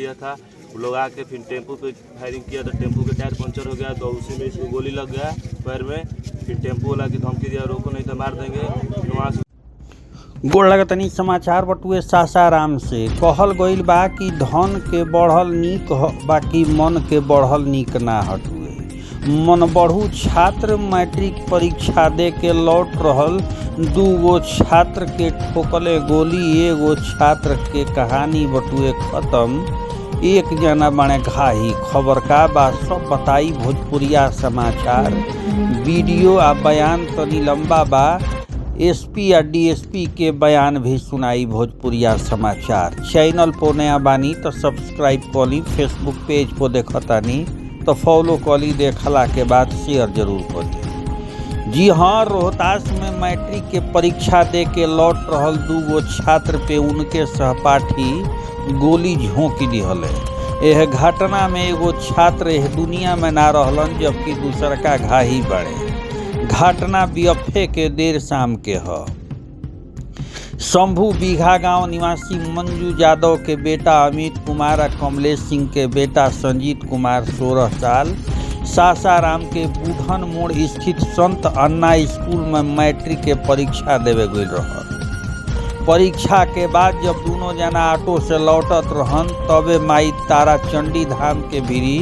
लिया था। वो लोग आके फिर टेम्पो पे फायरिंग किया तो टेम्पो के टायर पंचर हो गया, तो उसी में इसको गोली लग गया पैर में। फिर टेम्पो वाला की धमकी दिया, रोको नहीं तो मार देंगे। फिर वहाँ से गोड़ लगतनी समाचार बटुए सासाराम से। कहल गईल बा कि धन के बढ़ल नीक बाकी मन के बढ़ल नीक ना हटुए। मन बढ़ू छात्र मैट्रिक परीक्षा दे के लौट रहल, 2 गो छात्र के ठोकले गोली, एगो छात्र के कहानी बटुए खत्म, एक जना बने घाही। खबर का बा सब बताई भोजपुरिया समाचार। वीडियो आ बयान तनी लंबा बा, एसपी या डीएसपी के बयान भी सुनाई भोजपुरिया समाचार। चैनल पर नया बानी तो सब्सक्राइब करी, फेसबुक पेज पर देखतानी तो फॉलो करी, देखला के बाद शेयर जरूर करी। जी हाँ, रोहतास में मैट्रिक के परीक्षा दे के लौट रहल 2 गो छात्र पे उनके सहपाठी गोली झोंक दिहले। यह घटना में एगो छात्र यह दुनिया में ना रहलन, जबकि दूसरका घाही बड़े। घटना बीएफए के देर शाम के ह। शंभू बीघा गांव निवासी मंजू यादव के बेटा अमित कुमार और कमलेश सिंह के बेटा संजीत कुमार 16 साल सासाराम के बुढ़न मोड़ स्थित संत अन्ना स्कूल में मैट्रिक के परीक्षा देवे गई रहन। परीक्षा के बाद जब दोनों जना ऑटो से लौटत रहन, तबे माई तारा चंडी धाम के भीरी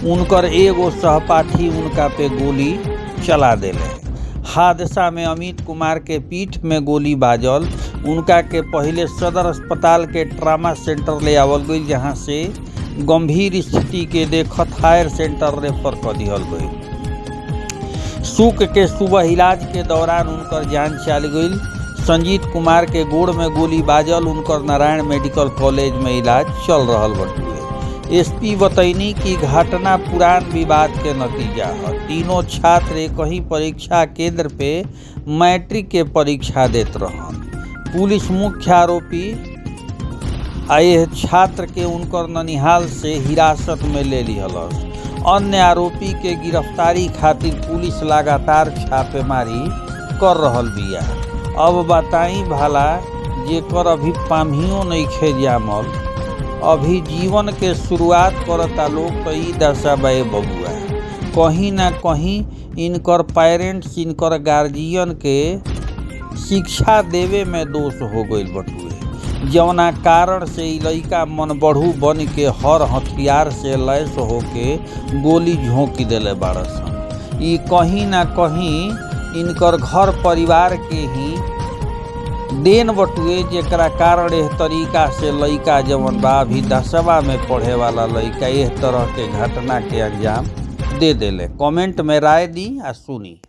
उनकर एगो सहपाठी उनका पे गोली चला देले। हादसा में अमित कुमार के पीठ में गोली बाजल। उनका के पहले सदर अस्पताल के ट्रामा सेंटर ले आवल गई, जहां से गंभीर स्थिति के देखत हायर सेंटर रेफर कर दिहल गई। सुख के सुबह इलाज के दौरान उनकर जान चल गई। संजीत कुमार के गोड़ में गोली बाजल, उनकर नारायण मेडिकल कॉलेज में इलाज चल रहल बटुए। एसपी बतैनी कि घटना पुरान विवाद के नतीजा है। तीनों छात्र एक ही परीक्षा केंद्र पे मैट्रिक के परीक्षा देत रहन। पुलिस मुख्य आरोपी आए छात्र के उनकर ननिहाल से हिरासत में ले लिहलस। अन्य आरोपी के गिरफ्तारी खातिर पुलिस लगातार छापेमारी कर रहल बिया। अब बताई भला, जेकर अभी पामियो नइखे जामल, अभी जीवन के शुरुआत करता लोग, तो ई दशा बे बबुआ। कहीं ना कहीं इनकर पेरेंट्स, इनकर गार्जियन के शिक्षा देवे में दोष हो गईल बटुए, जवना कारण से ई लइका मन बढ़ू बन के हर हथियार से लैस होके गोली झोंक देले बाड़सन। ई कहीं ना कहीं इनकर घर परिवार के ही देन बटुए, जेकरा कारण एह तरीका से लइका जवन बा अभी 10वीं में पढ़े वाला लइका एह तरह के घटना के अंजाम दे देले। कमेंट में राय दी आ सुनी।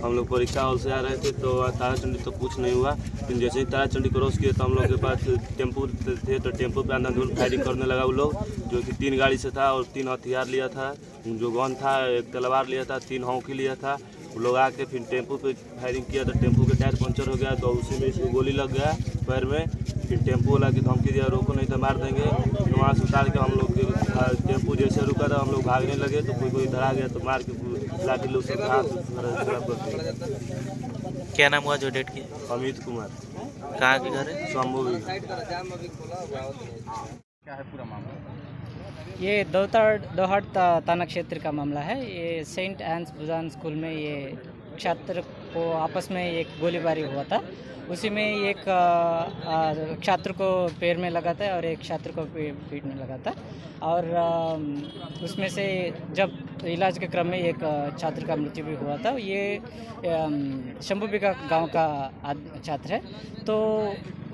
हम लोग परीक्षा हॉल से आ रहे थे तो ताराचंडी तो कुछ नहीं हुआ। फिर जैसे ही ताराचंडी क्रॉस किए तो हम लोग के पास टेम्पो थे, तो टेम्पो पे अंधाधुंध फायरिंग करने लगा वो लोग, जो कि 3 गाड़ी से था और 3 हथियार लिया था। जो गन था, एक तलवार लिया था, 3 हौकी लिया था। वो लोग आके फिर टेम्पो पे फायरिंग किया तो टेम्पो के टायर पंचर हो गया, तो उसी में इसको गोली लग गया पैर में। फिर टेम्पो वाला की धमकी दिया, रोको नहीं तो मार देंगे। फिर वहाँ से उतार के हम लोग टेम्पो जैसे रुका था, हम लोग भागने लगे तो कोई धरा गया, तो मार के लाठी लोग सब हाथ खराब कर दिया। क्या नाम हुआ जो डेट की? अमित कुमार। कहाँ के घर है? शंभू। क्या है पूरा मामला? ये दोहट थाना क्षेत्र का मामला है। ये सेंट एन्स बुजान स्कूल में ये छात्र को आपस में एक गोलीबारी हुआ था। उसी में एक छात्र को पैर में लगा था और एक छात्र को पीठ में लगा था। और उसमें से जब इलाज के क्रम में एक छात्र का मृत्यु भी हुआ था। ये शंभू बीघा गाँव का छात्र है। तो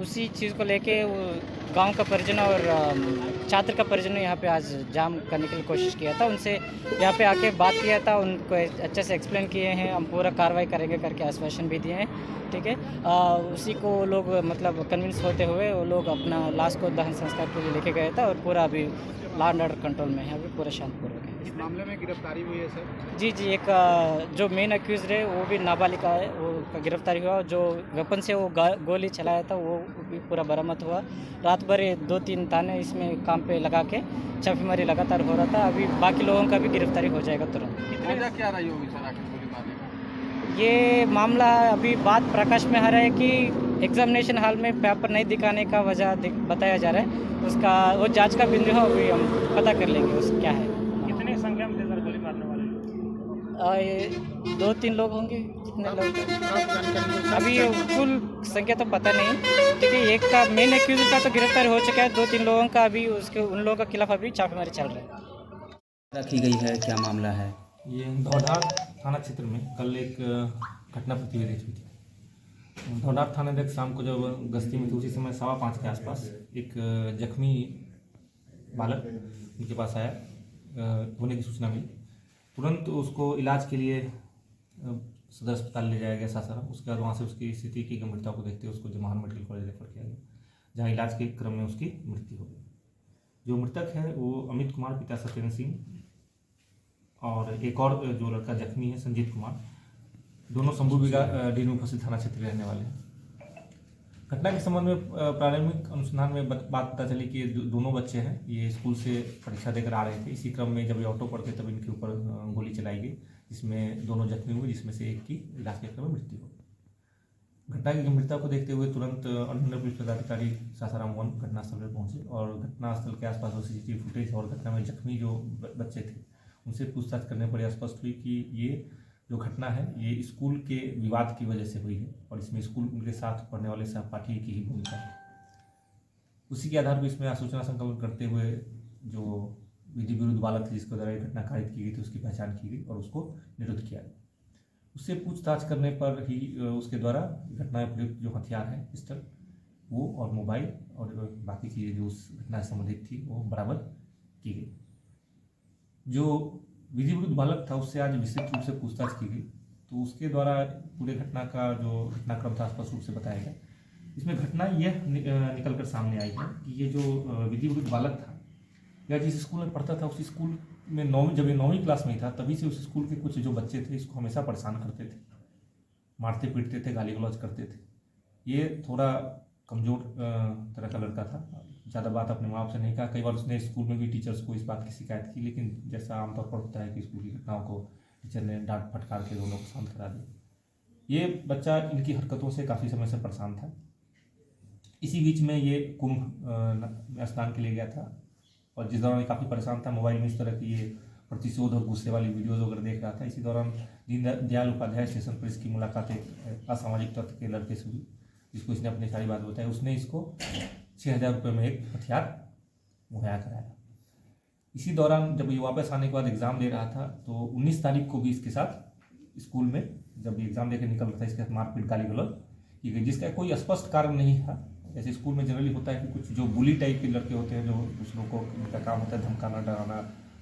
उसी चीज़ को लेके गांव का परिजन और छात्र का परिजन ने यहाँ पे आज जाम करने के लिए कोशिश किया था। उनसे यहाँ पे आके बात किया था, उनको अच्छे से एक्सप्लेन किए हैं, हम पूरा कार्रवाई करेंगे करके आश्वासन भी दिए हैं। ठीक है, उसी को लोग मतलब कन्विंस होते हुए वो लोग अपना लाश को दहन संस्कार के लिए लेके गए था। और पूरा अभी लॉ एंड ऑर्डर कंट्रोल में है, अभी पूरा शांतिपूर्वक है। इस मामले में गिरफ्तारी हुई है सर? जी, एक जो मेन अक्यूज है वो भी नाबालिग है, वो का गिरफ्तारी हुआ। जो वेपन से वो गोली चलाया था वो भी पूरा बरामद हुआ। रात भर 2-3 थाने इसमें काम पे लगा के छापेमारी लगातार हो रहा था। अभी बाकी लोगों का भी गिरफ्तारी हो जाएगा तुरंत। वजह क्या रही होगी सर आखिर गोली मारने की? ये मामला अभी बात प्रकाश में आ रहा है कि एग्जामिनेशन हॉल में पेपर नहीं दिखाने का वजह बताया जा रहा है। उसका वो जांच का बिंदु है, अभी हम पता कर लेंगे उस क्या है। कितने संख्या में सर गोली मारने वाले लोग? ये 2-3 लोग होंगे। जितने लोग अभी कुल संख्या तो पता नहीं, क्योंकि एक का मेन एक्यूज का तो गिरफ्तार हो चुका है। 2-3 लोगों का अभी उसके उन लोगों के खिलाफ अभी छापेमारी चल रहा है। रखी गई है, क्या मामला है? ये धौडार थाना क्षेत्र में कल एक घटना प्रतिवेदित हुई थी। धौडार थाना देख शाम को जब गश्ती में थे, उसी समय 5:15 के आसपास एक जख्मी बालक उनके पास आया, होने की सूचना मिली। तुरंत उसको इलाज के लिए सदर अस्पताल ले जाया गया सासाराम। उसके बाद वहाँ से उसकी स्थिति की गंभीरता को देखते हुए उसको जवाहर मेडिकल कॉलेज रेफर किया गया, जहाँ इलाज के क्रम में उसकी मृत्यु हो गई। जो मृतक है वो अमित कुमार पिता सत्येंद्र सिंह, और एक और जो लड़का जख्मी है संजीत कुमार, दोनों शंभू बिगा डी मुफस्सिल थाना क्षेत्र के रहने वाले हैं। घटना के संबंध में प्रारंभिक अनुसंधान में बात पता चली कि दोनों बच्चे हैं, ये स्कूल से परीक्षा देकर आ रहे थे। इसी क्रम में जब ये ऑटो पर थे तब इनके ऊपर गोली चलाई गई, जिसमें दोनों जख्मी हुए, जिसमें से एक की इलाज के क्रम में मृत्यु हो गई। घटना की गंभीरता को देखते हुए तुरंत अनुमंडल पुलिस पदाधिकारी सासाराम 1 घटनास्थल पर पहुंचे और घटनास्थल के आसपास वो CCTV फुटेज और घटना में जख्मी जो बच्चे थे उनसे पूछताछ करने पर स्पष्ट हुई कि ये जो घटना है ये स्कूल के विवाद की वजह से हुई है और इसमें स्कूल उनके साथ पढ़ने वाले सहपाठी की ही भूमिका है। उसी के आधार पर इसमें आसूचना संकलन करते हुए जो विधि विरुद्ध बालक थे जिसके द्वारा ये घटना कारित की गई थी उसकी पहचान की गई और उसको निरुद्ध किया गया। उससे पूछताछ करने पर ही उसके द्वारा घटना में प्रयुक्त जो हथियार है पिस्टल वो और मोबाइल और बाकी चीज़ें जो उस घटना से संबंधित थी वो बरामद की गई। जो विधि विरुद्ध बालक था उससे आज विस्तृत रूप से पूछताछ की गई, तो उसके द्वारा पूरे घटना का जो घटनाक्रम था स्पष्ट रूप से बताया गया। इसमें घटना यह निकल कर सामने आई है कि ये जो विधि विरुद्ध बालक था या जिस स्कूल में पढ़ता था उस स्कूल में जब ये 9वीं क्लास में था तभी से उस स्कूल के कुछ जो बच्चे थे इसको हमेशा परेशान करते थे, मारते पीटते थे, गाली गलौज करते थे। ये थोड़ा कमज़ोर तरह का लड़का था, ज़्यादा बात अपने माँ बाप से नहीं कहा। कई बार उसने स्कूल में भी टीचर्स को इस बात की शिकायत की, लेकिन जैसा आमतौर पर होता है कि स्कूल की घटनाओं को टीचर ने डांट फटकार के दोनों को शांत करा दिया। ये बच्चा इनकी हरकतों से काफ़ी समय से परेशान था। इसी बीच में ये कुंभ स्नान के लिए गया था और जिस दौरान ये काफ़ी परेशान था, मोबाइल में इस तरह की ये प्रतिशोध और गुस्से वाली वीडियोज़ वगैरह देख रहा था। इसी दौरान दीनदयाल उपाध्याय स्टेशन पर इसकी मुलाकात एक असामाजिक तत्व के लड़के से हुई, जिसको इसने अपनी सारी बात बताई। उसने इसको 6,000 रुपये में एक हथियार मुहैया कराया। इसी दौरान जब ये वापस आने के बाद एग्ज़ाम दे रहा था तो 19 तारीख को भी इसके साथ स्कूल में जब ये एग्ज़ाम देकर निकल रहा था इसके साथ मारपीट गाली गलौज की गई, जिसका कोई स्पष्ट कारण नहीं था। जैसे स्कूल में जनरली होता है कि कुछ जो बुली टाइप के लड़के होते हैं जो दूसरों को उनका काम होता है धमकाना, डराना,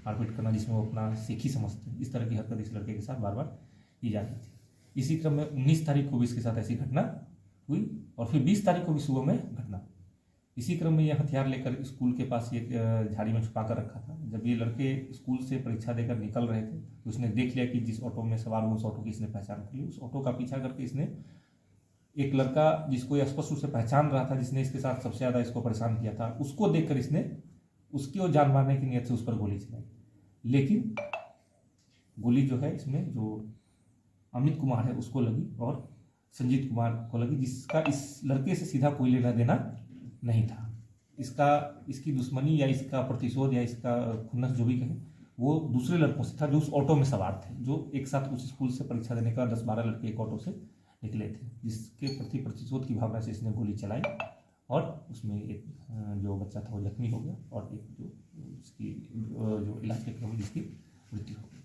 मारपीट करना, जिसमें वो अपना सीखी समझते हैं। इस तरह की हरकत इस लड़के के साथ बार बार की जाती थी। इसी क्रम में 19 तारीख को भी इसके साथ ऐसी घटना हुई और फिर 20 तारीख को भी सुबह में घटना। इसी क्रम में यह हथियार लेकर स्कूल के पास एक झाड़ी में छुपा कर रखा था। जब ये लड़के स्कूल से परीक्षा देकर निकल रहे थे तो उसने देख लिया कि जिस ऑटो में सवार हुआ उस ऑटो की इसने पहचान कर ली। उस ऑटो का पीछा करके इसने एक लड़का जिसको यह स्पष्ट रूप से पहचान रहा था, जिसने इसके साथ सबसे ज़्यादा इसको परेशान किया था, उसको देखकर इसने उसकी ओर जान मारने की नीयत से उस पर गोली चलाई। लेकिन गोली जो है इसमें जो अमित कुमार है उसको लगी और संजीत कुमार को लगी, जिसका इस लड़के से सीधा कोई लेना देना नहीं था। इसकी दुश्मनी या इसका प्रतिशोध या इसका खुन्नस जो भी कहें वो दूसरे लड़कों से था जो उस ऑटो में सवार थे, जो एक साथ उस स्कूल से परीक्षा देने का 10-12 लड़के एक ऑटो से निकले थे, जिसके प्रति प्रतिशोध की भावना से इसने गोली चलाई और उसमें एक जो बच्चा था वो जख्मी हो गया और एक जो इसकी जो इलाज के क्रम में जिसकी मृत्यु हो गई।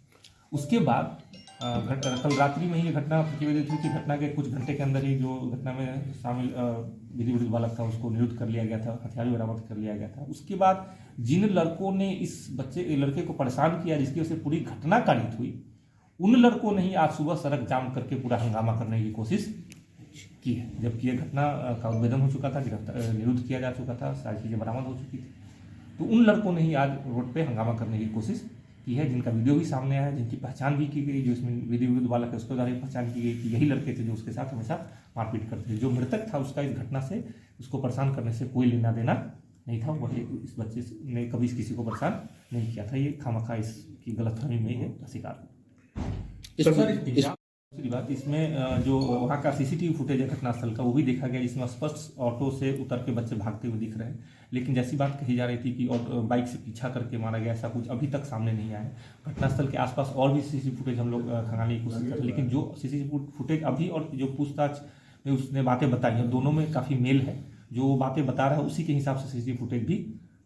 उसके बाद कल रात्रि में ये घटना प्रतिवेदित हुई कि घटना के कुछ घंटे के अंदर ही जो घटना में शामिल विधि विरुद्ध बालक था उसको निरुद्ध कर लिया गया था, हथियार भी बरामद कर लिया गया था। उसके बाद जिन लड़कों ने इस लड़के को परेशान किया जिसकी वजह से पूरी घटना कारित हुई, उन लड़कों ने ही आज सुबह सड़क जाम करके पूरा हंगामा करने की कोशिश की है। जबकि यह घटना का उद्भेदन हो चुका था, निरुद्ध किया जा चुका था, सारी चीज़ें बरामद हो चुकी थी, तो उन लड़कों ने ही आज रोड पे हंगामा करने की कोशिश की है, जिनका वीडियो भी सामने आया है, जिनकी पहचान भी की गई। जो इसमें विधि विरुद्ध बालक है उसको द्वारा पहचान की गई कि यही लड़के थे जो उसके साथ हमेशा मारपीट करते थे। जो मृतक था उसका इस घटना से उसको परेशान करने से कोई लेना देना नहीं था। वह इस बच्चे ने कभी किसी को परेशान नहीं किया था। ये खामखा इसकी गलतफहमी में है शिकार। दूसरी बात इसमें जो वहाँ का सीसीटीवी फुटेज है घटनास्थल का वो भी देखा गया, जिसमें स्पष्ट ऑटो से उतर के बच्चे भागते हुए दिख रहे हैं। लेकिन जैसी बात कही जा रही थी कि बाइक से पीछा करके मारा गया, ऐसा कुछ अभी तक सामने नहीं आया है। घटनास्थल के आसपास और भी सीसीटीवी फुटेज हम लोग खंगालने की कोशिश कर रहे हैं, लेकिन जो सीसीटीवी फुटेज अभी और जो पूछताछ में उसने बातें बताई हैं दोनों में काफ़ी मेल है। जो वो बातें बता रहा है उसी के हिसाब से सीसीटीवी फुटेज भी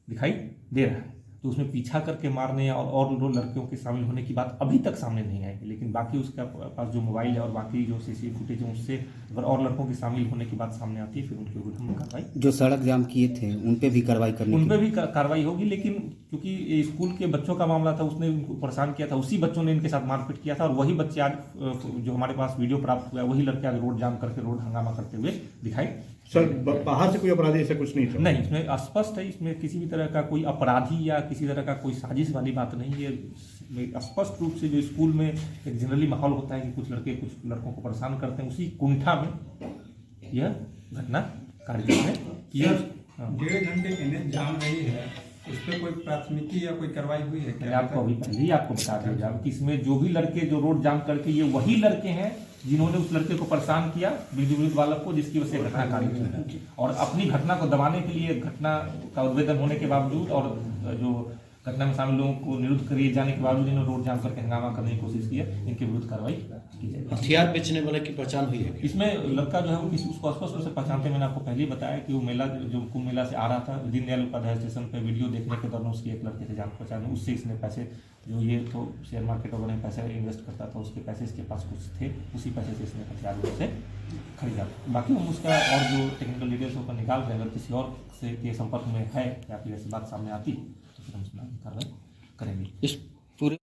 दिखाई दे रहा है। तो उसमें पीछा करके मारने और लड़कियों के शामिल होने की बात अभी तक सामने नहीं आएगी, लेकिन बाकी उसका पास जो मोबाइल है और बाकी जो सीसीटीवी फुटेज है उससे अगर और लड़कों के शामिल होने की बात सामने आती है फिर उनके विरुद्ध हम कार्रवाई, जो सड़क जाम किए थे उन पे भी कार्रवाई करनी, उन पे भी कार्रवाई होगी। लेकिन क्योंकि स्कूल के बच्चों का मामला था, उसने उनको परेशान किया था, उसी बच्चों ने इनके साथ मारपीट किया था और वही बच्चे आज जो हमारे पास वीडियो प्राप्त हुआ है वही लड़के आज रोड जाम करके रोड हंगामा करते हुए दिखाई। सर बाहर से कोई अपराधी ऐसा कुछ नहीं था? नहीं, इसमें स्पष्ट है, इसमें किसी भी तरह का कोई अपराधी या किसी तरह का कोई साजिश वाली बात नहीं है। स्पष्ट रूप से जो स्कूल में एक जनरली माहौल होता है कि कुछ लड़के कुछ लड़कों को परेशान करते हैं, उसी कुंठा में यह घटना कार्य में किया। 1.5 घंटे एनएच जाम रही है, उस पर कोई प्राथमिकी या कोई कार्रवाई हुई है? मैंने आपको अभी पहले ही आपको बता दिया कि इसमें जो भी लड़के जो रोड जाम करके ये वही लड़के हैं जिन्होंने उस लड़के को परेशान किया विरुद्ध बालक को, जिसकी वजह से घटना कार्य की और अपनी घटना को दबाने के लिए घटना का उद्भेदन होने के बावजूद और जो घटना में शामिल लोगों को निरुद्ध किए जाने के बावजूद इन्होंने रोड जाम करके हंगामा करने की कोशिश की है, इनके विरुद्ध कार्रवाई की जाएगी। हथियार बेचने वाले की पहचान हुई है? इसमें लड़का जो है वो किसी उसको स्पष्ट रूप से पहचानते, मैंने आपको पहले ही बताया कि वो मेला जो कुंभ मेला से आ रहा था, दीनदयाल उपाध्याय स्टेशन पे वीडियो देखने के दौरान उसकी एक लड़के से जान पहचान, उससे इसने पैसे जो ये तो शेयर मार्केट वगैरह में पैसे इन्वेस्ट करता था, उसके पैसे इसके पास कुछ थे, उसी पैसे से इसने हथियार से खरीदा। बाकी हम उसका और जो टेक्निकल डिटेल्स ऊपर निकाल रहे हैं, अगर किसी और से के संपर्क में है या फिर ऐसी बात सामने आती तो फिर हम उसमें कार्रवाई करेंगे। इस पूरे